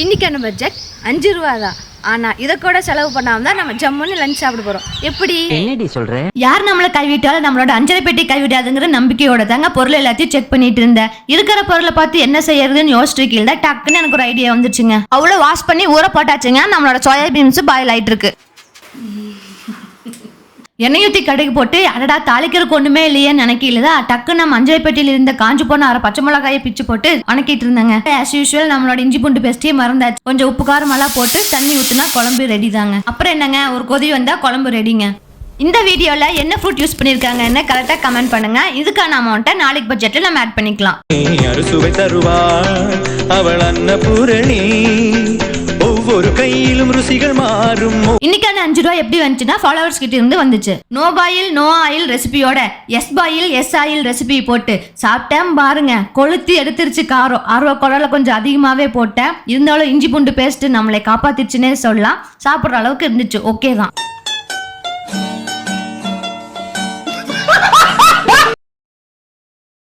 இன்னைக்கான பட்ஜெட் 5 ரூபா தான். ஆனா இதை கூட செலவு பண்ணாம தான் நம்ம ஜம்முன்னு லஞ்ச் சாப்பிட போறோம். எப்படி என்னடி சொல்ற? யார் நம்மளை கைவிட்டாலும் நம்மளோட அஞ்சரை பெட்டி கைவிடாதுங்கிற நம்பிக்கையோட தாங்க பொருள் எல்லாத்தையும் செக் பண்ணிட்டு இருந்தேன். இருக்கிற பொருளை பார்த்து என்ன செய்யறதுன்னு யோசிச்சு கீழே டக்குன்னு எனக்கு ஒரு ஐடியா வந்துச்சுங்க. அவ்வளோ வாஷ் பண்ணி ஊற போட்டாச்சுங்க. நம்மளோட சோயாபீன்ஸ் பாயில் ஆயிட்டு இருக்கு. எண்ணெய் ஊற்றி கடைக்கு போட்டு அடடா தாளிக்கிறதுக்கு ஒண்ணுமே இல்லையேன்னு நினைக்கலதா டக்குன்னு நம்ம அஞ்சரை பெட்டியில இருந்த காஞ்சு போன 1/2 பச்சை மிளகாயை பிச்சு போட்டு வணக்கிட்டு இருந்தாங்க. ஆஸ் யூஷுவல் நம்மளோட இஞ்சி பூண்டு பேஸ்டே மறந்தாச்சு. கொஞ்சம் உப்பு காரம் எல்லாம் போட்டு தண்ணி ஊத்துனா குழம்பு ரெடி தாங்க. அப்புறம் என்னங்க, ஒரு கொதி வந்தா குழம்பு ரெடிங்க. இந்த வீடியோல என்ன ஃப்ரூட் யூஸ் பண்ணிருக்காங்கன்னு கரெக்டா கமெண்ட் பண்ணுங்க. இதுக்கான அமௌண்ட்டை நாளைக்கு பட்ஜெட்ல நம்ம ஆட் பண்ணிக்கலாம். அறுசுவை தருவாள் அவள் அன்னபூரணி, ஒவ்வொரு கையிலும் ருசிகள் மாறும். இன்னைக்கான 5 ரூபா எப்படி வந்துச்சுன்னா ஃபாலோவர்ஸ் கிட்ட இருந்து வந்துச்சு. நோ பாயில் நோ ஆயில் ரெசிபியோட yes boil yes oil recipe போட்டு சாப்பிட்டேன் பாருங்க. கொளுத்தி எடுத்துருச்சு காரம். ஆர்வ குழல கொஞ்சம் அதிகமாவே போட்டேன். இருந்தாலும் இஞ்சி பூண்டு பேஸ்ட் நம்மளை காப்பாத்திச்சுன்னே சொல்லலாம். சாப்பிட்ற அளவுக்கு இருந்துச்சு. ஓகே தான்.